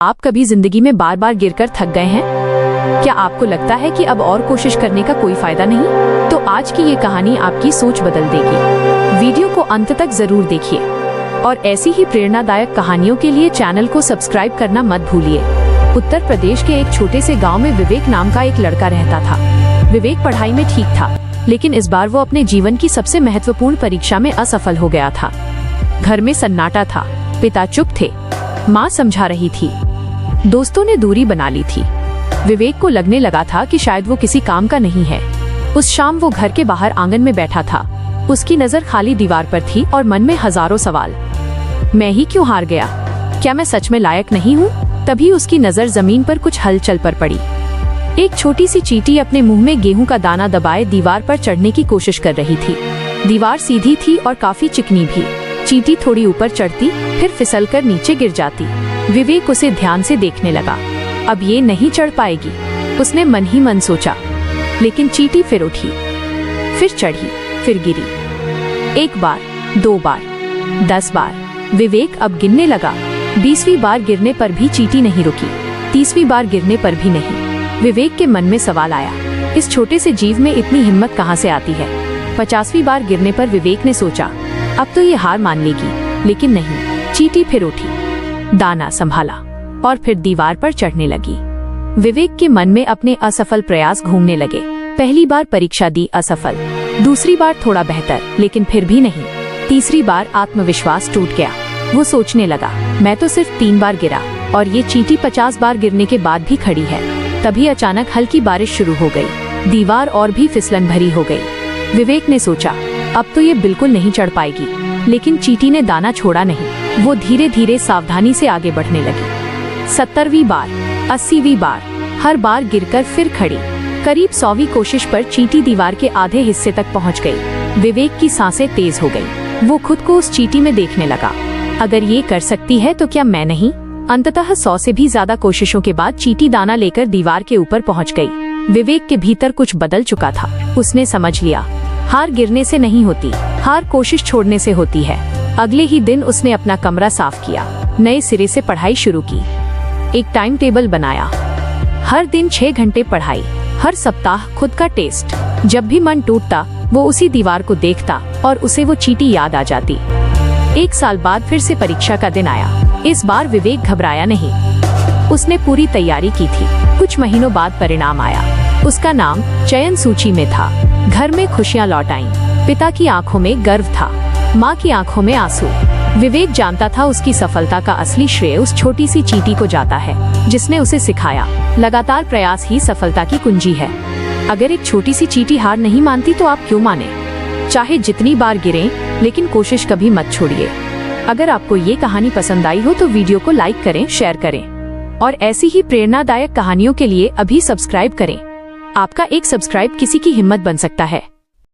आप कभी जिंदगी में बार बार गिरकर थक गए हैं? क्या आपको लगता है कि अब और कोशिश करने का कोई फायदा नहीं? तो आज की ये कहानी आपकी सोच बदल देगी। वीडियो को अंत तक जरूर देखिए और ऐसी ही प्रेरणादायक कहानियों के लिए चैनल को सब्सक्राइब करना मत भूलिए। उत्तर प्रदेश के एक छोटे से गाँव में विवेक नाम का एक लड़का रहता था। विवेक पढ़ाई में ठीक था, लेकिन इस बार वो अपने जीवन की सबसे महत्वपूर्ण परीक्षा में असफल हो गया था। घर में सन्नाटा था, पिता चुप थे, माँ समझा रही थी, दोस्तों ने दूरी बना ली थी। विवेक को लगने लगा था कि शायद वो किसी काम का नहीं है। उस शाम वो घर के बाहर आंगन में बैठा था। उसकी नजर खाली दीवार पर थी और मन में हजारों सवाल। मैं ही क्यों हार गया? क्या मैं सच में लायक नहीं हूँ? तभी उसकी नजर जमीन पर कुछ हलचल पर पड़ी। एक छोटी सी चींटी अपने मुंह में गेहूं का दाना दबाए दीवार पर चढ़ने की कोशिश कर रही थी। दीवार सीधी थी और काफी चिकनी भी। चींटी थोड़ी ऊपर चढ़ती, फिर फिसलकर नीचे गिर जाती। विवेक उसे ध्यान से देखने लगा। अब ये नहीं चढ़ पाएगी, उसने मन ही मन सोचा। लेकिन चींटी फिर उठी, फिर चढ़ी, फिर गिरी। 1 बार, 2 बार, 10 बार। विवेक अब गिनने लगा। 20वीं बार गिरने पर भी चींटी नहीं रुकी। 30वीं बार गिरने पर भी नहीं। विवेक के मन में सवाल आया, इस छोटे से जीव में इतनी हिम्मत कहाँ से आती है? 50वीं बार गिरने पर विवेक ने सोचा, अब तो ये हार मान लेगी। लेकिन नहीं, चींटी फिर उठी, दाना संभाला और फिर दीवार पर चढ़ने लगी। विवेक के मन में अपने असफल प्रयास घूमने लगे। पहली बार परीक्षा दी, असफल। दूसरी बार थोड़ा बेहतर, लेकिन फिर भी नहीं। तीसरी बार आत्मविश्वास टूट गया। वो सोचने लगा, मैं तो सिर्फ 3 बार गिरा और ये चींटी 50 बार गिरने के बाद भी खड़ी है। तभी अचानक हल्की बारिश शुरू हो गई। दीवार और भी फिसलन भरी हो गई। विवेक ने सोचा, अब तो ये बिल्कुल नहीं चढ़ पाएगी। लेकिन चींटी ने दाना छोड़ा नहीं। वो धीरे धीरे सावधानी से आगे बढ़ने लगी। 70वीं बार, 80वीं बार, हर बार गिरकर फिर खड़ी। करीब 100वीं कोशिश पर चींटी दीवार के आधे हिस्से तक पहुंच गई। विवेक की सांसें तेज हो गई। वो खुद को उस चींटी में देखने लगा। अगर ये कर सकती है तो क्या मैं नहीं? अंततः 100 से भी ज्यादा कोशिशों के बाद चींटी दाना लेकर दीवार के ऊपर पहुंच गई। विवेक के भीतर कुछ बदल चुका था। उसने समझ लिया, हार गिरने से नहीं होती, हार कोशिश छोड़ने से होती है। अगले ही दिन उसने अपना कमरा साफ किया, नए सिरे से पढ़ाई शुरू की। एक टाइम टेबल बनाया, हर दिन 6 घंटे पढ़ाई, हर सप्ताह खुद का टेस्ट। जब भी मन टूटता वो उसी दीवार को देखता और उसे वो चींटी याद आ जाती। 1 साल बाद फिर से परीक्षा का दिन आया। इस बार विवेक घबराया नहीं। उसने पूरी तैयारी की थी। कुछ महीनों बाद परिणाम आया। उसका नाम चयन सूची में था। घर में खुशियां लौट आईं। पिता की आंखों में गर्व था, माँ की आंखों में आंसू। विवेक जानता था उसकी सफलता का असली श्रेय उस छोटी सी चींटी को जाता है, जिसने उसे सिखाया, लगातार प्रयास ही सफलता की कुंजी है। अगर एक छोटी सी चींटी हार नहीं मानती तो आप क्यों माने? चाहे जितनी बार गिरें, लेकिन कोशिश कभी मत छोड़िए। अगर आपको ये कहानी पसंद आई हो तो वीडियो को लाइक करें, शेयर करें और ऐसी ही प्रेरणादायक कहानियों के लिए अभी सब्सक्राइब करें। आपका एक सब्सक्राइब किसी की हिम्मत बन सकता है।